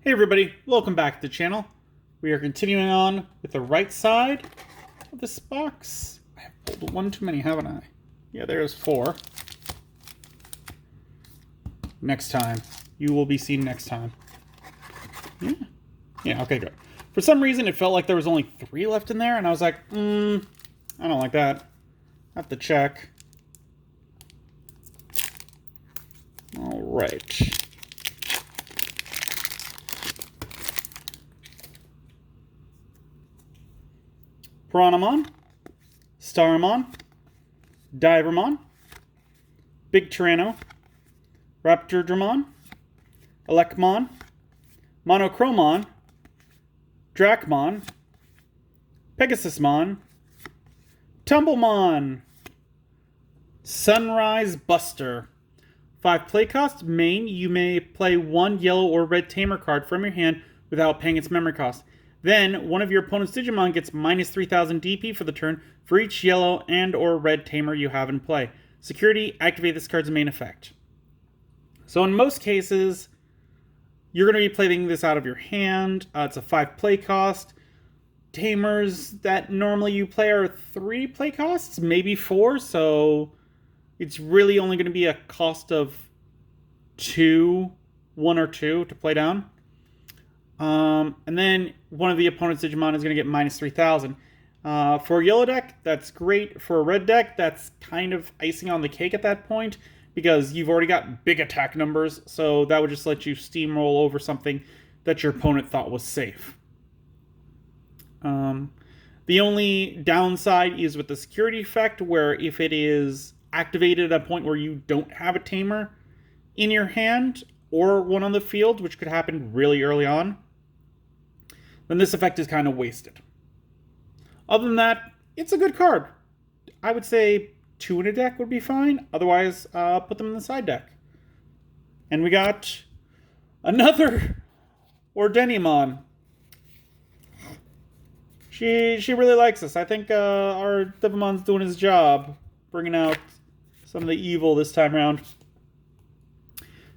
Hey everybody, welcome back to the channel. We are continuing on with the right side of this box. I have pulled one too many, haven't I? Yeah, there's 4. Next time. You will be seen next time. Yeah, okay, good. For some reason, it felt like there was only 3 left in there, and I was like, I don't like that. I have to check. Alright. Piranhamon, Staramon, Divermon, Big Tyranno, Raptordramon, Elecmon, Monochromon, Dracmon, Pegasusmon, Tumblemon, Sunrise Buster. 5 play cost. Main, you may play 1 yellow or red Tamer card from your hand without paying its memory cost. Then, one of your opponent's Digimon gets minus 3000 DP for the turn for each yellow and or red Tamer you have in play. Security, activate this card's main effect. So in most cases, you're going to be playing this out of your hand. It's a 5 play cost. Tamers that normally you play are 3 play costs, maybe 4, so it's really only going to be a cost of 1 or 2 to play down. And then one of the opponent's Digimon is going to get minus 3000. For a yellow deck, that's great. For a red deck, that's kind of icing on the cake at that point, because you've already got big attack numbers, so that would just let you steamroll over something that your opponent thought was safe. The only downside is with the security effect, where if it is activated at a point where you don't have a Tamer in your hand, or one on the field, which could happen really early on, then this effect is kind of wasted. Other than that, it's a good card. I would say 2 in a deck would be fine. Otherwise, put them in the side deck. And we got another Ordenimon. She really likes us. I think our Digimon's doing his job, bringing out some of the evil this time around.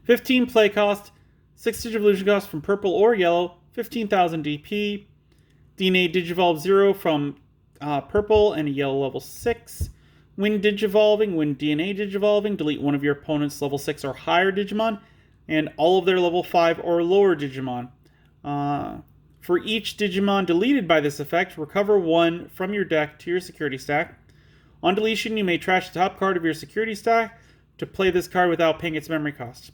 15 play cost, 6 Digivolution cost from purple or yellow, 15,000 DP, DNA Digivolve 0 from purple and a yellow level 6. When Digivolving, when DNA Digivolving, delete one of your opponent's level 6 or higher Digimon, and all of their level 5 or lower Digimon. For each Digimon deleted by this effect, recover 1 from your deck to your security stack. On deletion, you may trash the top card of your security stack to play this card without paying its memory cost.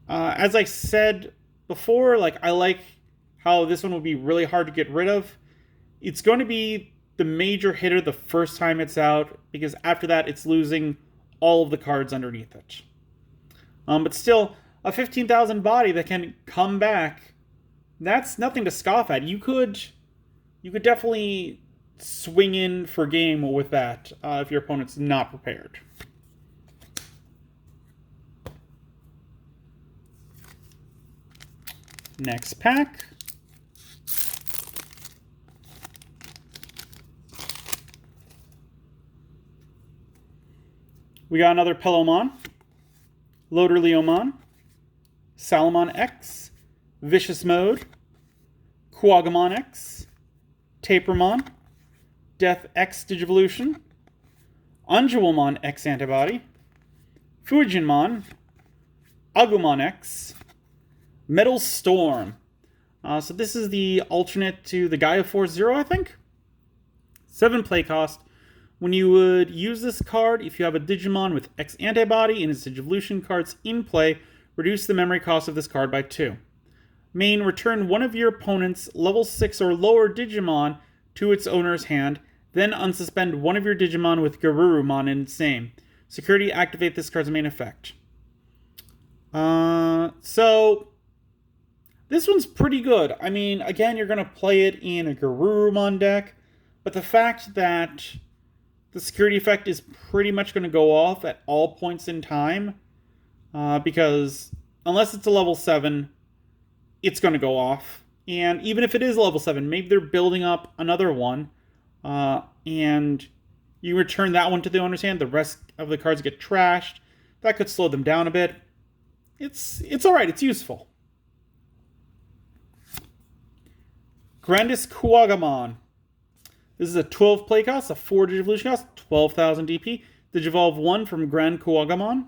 As I said before, I like how this one would be really hard to get rid of. It's going to be the major hitter the first time it's out, because after that it's losing all of the cards underneath it. But still, a 15,000 body that can come back, that's nothing to scoff at. You could definitely swing in for game with that if your opponent's not prepared. Next pack. We got another Pelomon, Loderleomon, Salamon X, Vicious Mode, Quagamon X, Tapermon, Death X Digivolution, Angelmon X Antibody, Fujinmon, Agumon X, Metal Storm. So this is the alternate to the Gaia Force Zero, I think. 7 play cost. When you would use this card, if you have a Digimon with X Antibody and its Digivolution cards in play, reduce the memory cost of this card by 2. Main, return one of your opponent's level 6 or lower Digimon to its owner's hand, then unsuspend one of your Digimon with Garurumon in its name. Security, activate this card's main effect. So this one's pretty good. I mean, again, you're going to play it in a Garurumon deck, but the fact that the security effect is pretty much going to go off at all points in time, because unless it's a level 7, it's going to go off. And even if it is level 7, maybe they're building up another one, and you return that one to the owner's hand, the rest of the cards get trashed. That could slow them down a bit. It's all right. It's useful. Grandis Kuwagamon. This is a 12 play cost, a 4 Digivolution cost, 12,000 DP. Digivolve 1 from Grand Kuwagamon.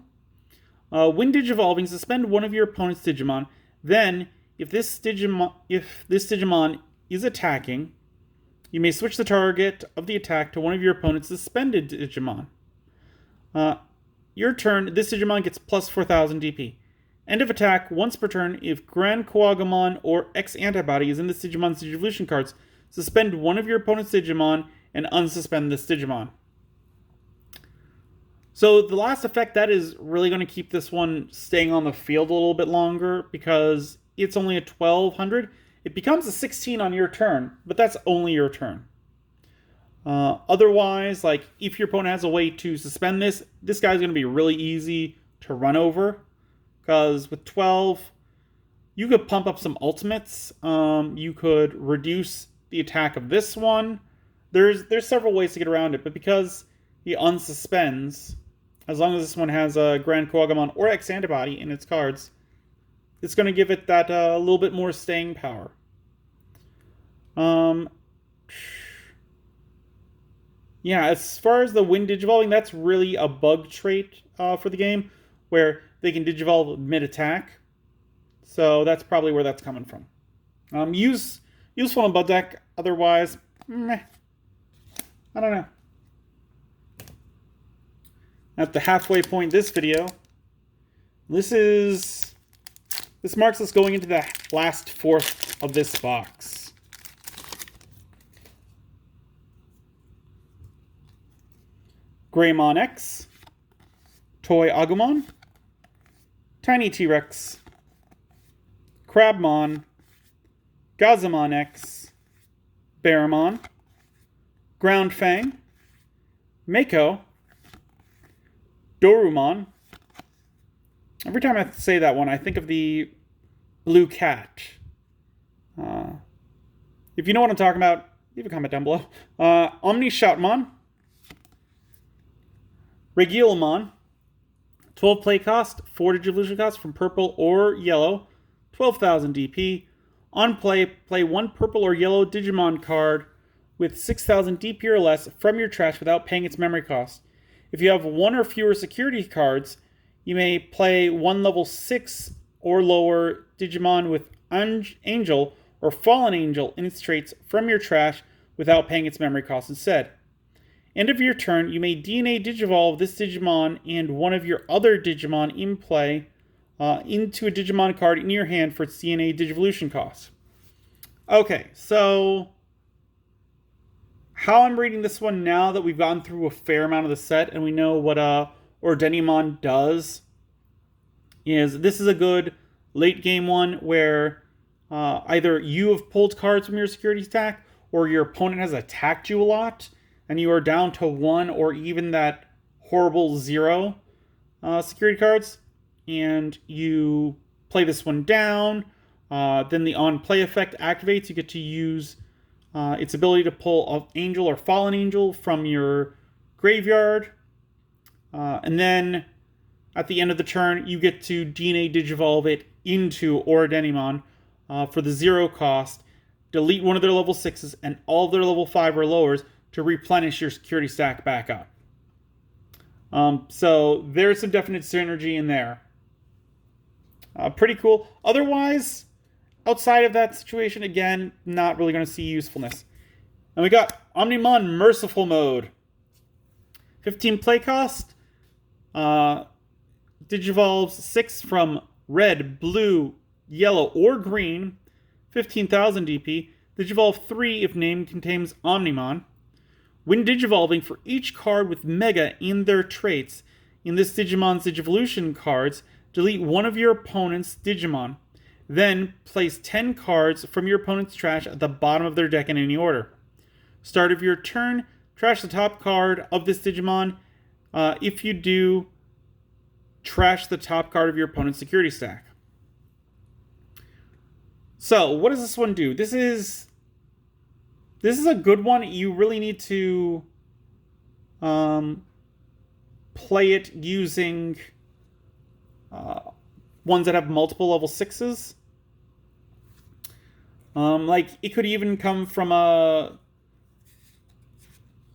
When Digivolving, suspend one of your opponent's Digimon. Then, if this Digimon is attacking, you may switch the target of the attack to one of your opponent's suspended Digimon. Your turn, this Digimon gets plus 4,000 DP. End of attack once per turn. If Grand Kuwagamon or X Antibody is in this Digimon's Digivolution cards, suspend one of your opponent's Digimon and unsuspend this Digimon. So the last effect, that is really going to keep this one staying on the field a little bit longer because it's only a 1200. It becomes a 16 on your turn, but that's only your turn. Otherwise, like if your opponent has a way to suspend this guy's going to be really easy to run over because with 12, you could pump up some ultimates. You could reduce the attack of this one. There's several ways to get around it, but because he unsuspends, as long as this one has a Grand Kuwagamon or X Antibody in its cards, it's going to give it that little bit more staying power. Yeah, as far as the Wind Digivolving, that's really a bug trait for the game, where they can Digivolve mid-attack. So that's probably where that's coming from. Useful in Bug Deck, otherwise, meh. I don't know. At the halfway point this video, this marks us going into the last fourth of this box. Greymon X, Toy Agumon, Tiny T-Rex, Crabmon, Gazamon X, Baramon, Ground Fang, Mako, Dorumon. Every time I say that one, I think of the blue cat. If you know what I'm talking about, leave a comment down below. Omni Shoutmon, Regilamon, 12 play cost, 4 Digivolution cost from purple or yellow, 12,000 DP. On play, play one purple or yellow Digimon card with 6,000 DP or less from your trash without paying its memory cost. If you have one or fewer security cards, you may play one level 6 or lower Digimon with Angel or Fallen Angel in its traits from your trash without paying its memory cost instead. End of your turn, you may DNA Digivolve this Digimon and one of your other Digimon in play into a Digimon card in your hand for its DNA Digivolution cost. Okay, so how I'm reading this one now that we've gone through a fair amount of the set and we know what Ordenimon does is this is a good late game one where either you have pulled cards from your security stack or your opponent has attacked you a lot and you are down to 1 or even that horrible 0 security cards, and you play this one down. Then the on-play effect activates. You get to use its ability to pull an Angel or Fallen Angel from your graveyard. And then at the end of the turn, you get to DNA Digivolve it into Ordenimon for the 0 cost, delete one of their level 6s and all of their level 5 or lowers to replenish your security stack back up. So there's some definite synergy in there. Pretty cool. Otherwise, outside of that situation, again, not really going to see usefulness. And we got Omnimon Merciful Mode. 15 play cost. Digivolves 6 from red, blue, yellow, or green. 15,000 DP. Digivolve 3 if name contains Omnimon. When Digivolving, for each card with Mega in their traits in this Digimon's Digivolution cards, delete one of your opponent's Digimon. Then place 10 cards from your opponent's trash at the bottom of their deck in any order. Start of your turn, trash the top card of this Digimon. If you do, trash the top card of your opponent's security stack. So, what does this one do? This is a good one. You really need to play it using ones that have multiple level 6s. Like, it could even come from a...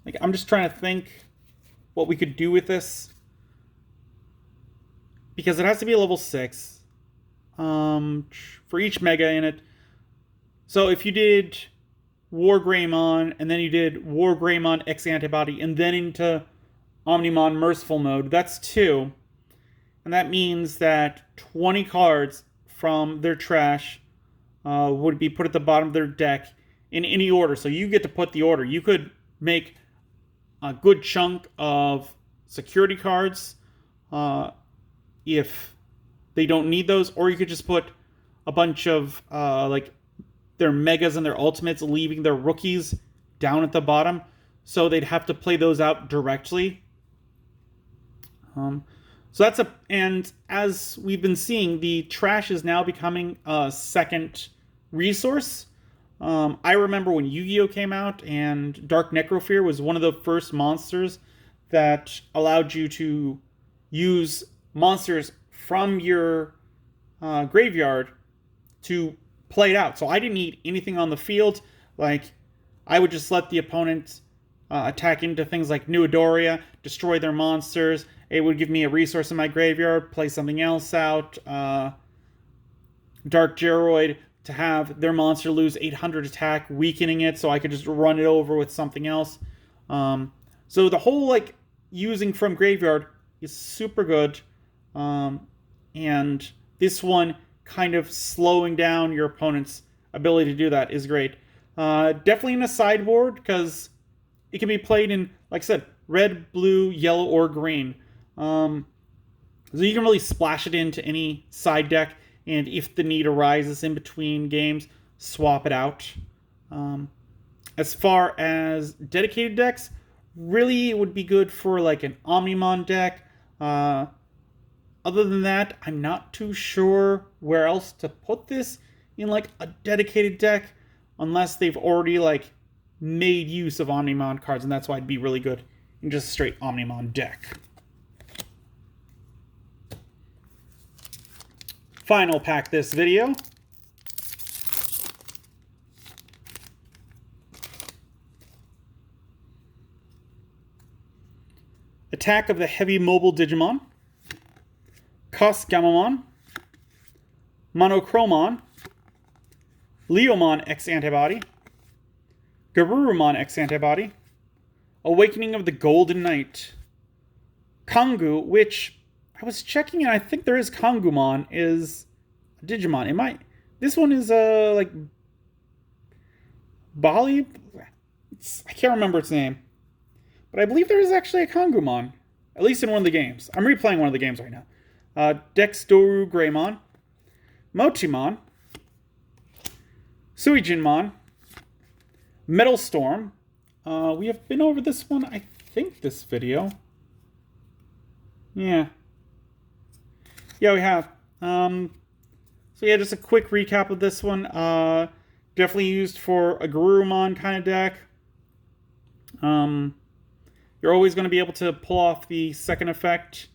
Like, I'm just trying to think what we could do with this. Because it has to be a level 6. For each mega in it. So if you did War Greymon, and then you did War Greymon X Antibody, and then into Omnimon Merciful Mode, that's 2. And that means that 20 cards from their trash would be put at the bottom of their deck in any order. So you get to put the order. You could make a good chunk of security cards if they don't need those, or you could just put a bunch of like their megas and their ultimates, leaving their rookies down at the bottom, so they'd have to play those out directly. So that's a... And as we've been seeing, the trash is now becoming a second resource. I remember when Yu-Gi-Oh came out, and Dark Necrofear was one of the first monsters that allowed you to use monsters from your graveyard to play it out. So I didn't need anything on the field. Like, I would just let the opponent attack into things like New Adoria, destroy their monsters. It would give me a resource in my graveyard, play something else out. Dark Geroid, to have their monster lose 800 attack, weakening it, so I could just run it over with something else. So the whole, like, using from graveyard is super good. And this one kind of slowing down your opponent's ability to do that is great. Definitely in a sideboard, because it can be played in, like I said, red, blue, yellow, or green. So you can really splash it into any side deck, and if the need arises in between games, swap it out. As far as dedicated decks, really it would be good for like an Omnimon deck. Other than that, I'm not too sure where else to put this in like a dedicated deck, unless they've already like made use of Omnimon cards, and that's why it'd be really good in just a straight Omnimon deck. Final pack this video. Attack of the Heavy Mobile Digimon, Cosgamamon, Monochromon, Leomon X Antibody, Garurumon X Antibody, Awakening of the Golden Knight, Kangu, which I was checking and I think there is Kangumon is a Digimon. It might... This one is like Bali? I can't remember its name. But I believe there is actually a Kangumon. At least in one of the games. I'm replaying one of the games right now. Dexdoru Greymon, Mochimon, Suijinmon, Metal Storm. We have been over this one, I think, this video. Yeah. Yeah, we have. So yeah, just a quick recap of this one. Definitely used for a Garurumon kind of deck. You're always going to be able to pull off the second effect.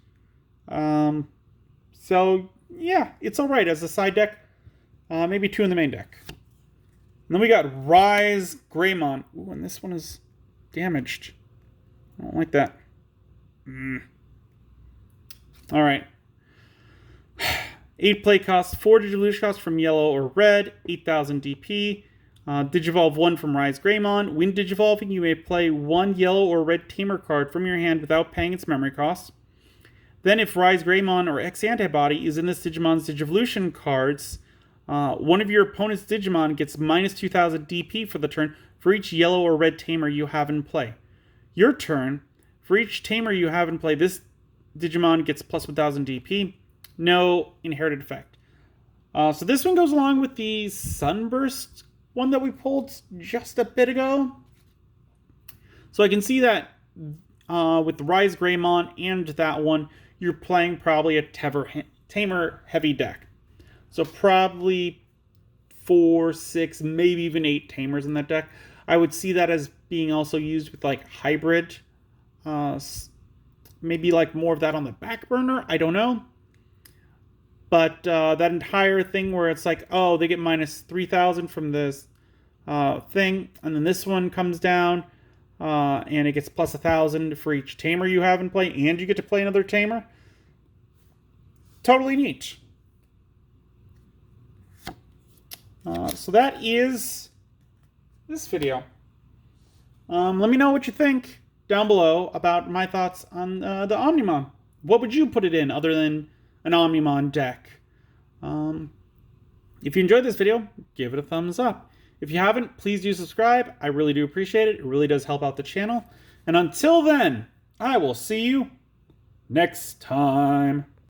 So yeah, it's alright as a side deck. Maybe 2 in the main deck. And then we got Rise Greymon. Ooh, and this one is damaged. I don't like that. Alright. 8 play costs, 4 Digivolution costs from yellow or red, 8,000 DP. Digivolve 1 from Rise Greymon. When Digivolving, you may play 1 yellow or red Tamer card from your hand without paying its memory cost. Then if Rise Greymon or X Antibody is in this Digimon's Digivolution cards, one of your opponent's Digimon gets minus 2,000 DP for the turn for each yellow or red Tamer you have in play. Your turn, for each Tamer you have in play, this Digimon gets plus 1,000 DP. No inherited effect. So this one goes along with the Sunburst one that we pulled just a bit ago. So I can see that with the Rise Greymon and that one, you're playing probably a Tamer heavy deck. So probably 4, 6, maybe even 8 Tamers in that deck. I would see that as being also used with like hybrid. Maybe like more of that on the back burner. I don't know. But that entire thing where it's like, oh, they get minus 3,000 from this thing, and then this one comes down, and it gets plus 1,000 for each tamer you have in play, and you get to play another tamer. Totally neat. So that is this video. Let me know what you think down below about my thoughts on the Omnimon. What would you put it in other than an Omnimon deck? If you enjoyed this video, give it a thumbs up. If you haven't, please do subscribe. I really do appreciate it. It really does help out the channel. And until then, I will see you next time.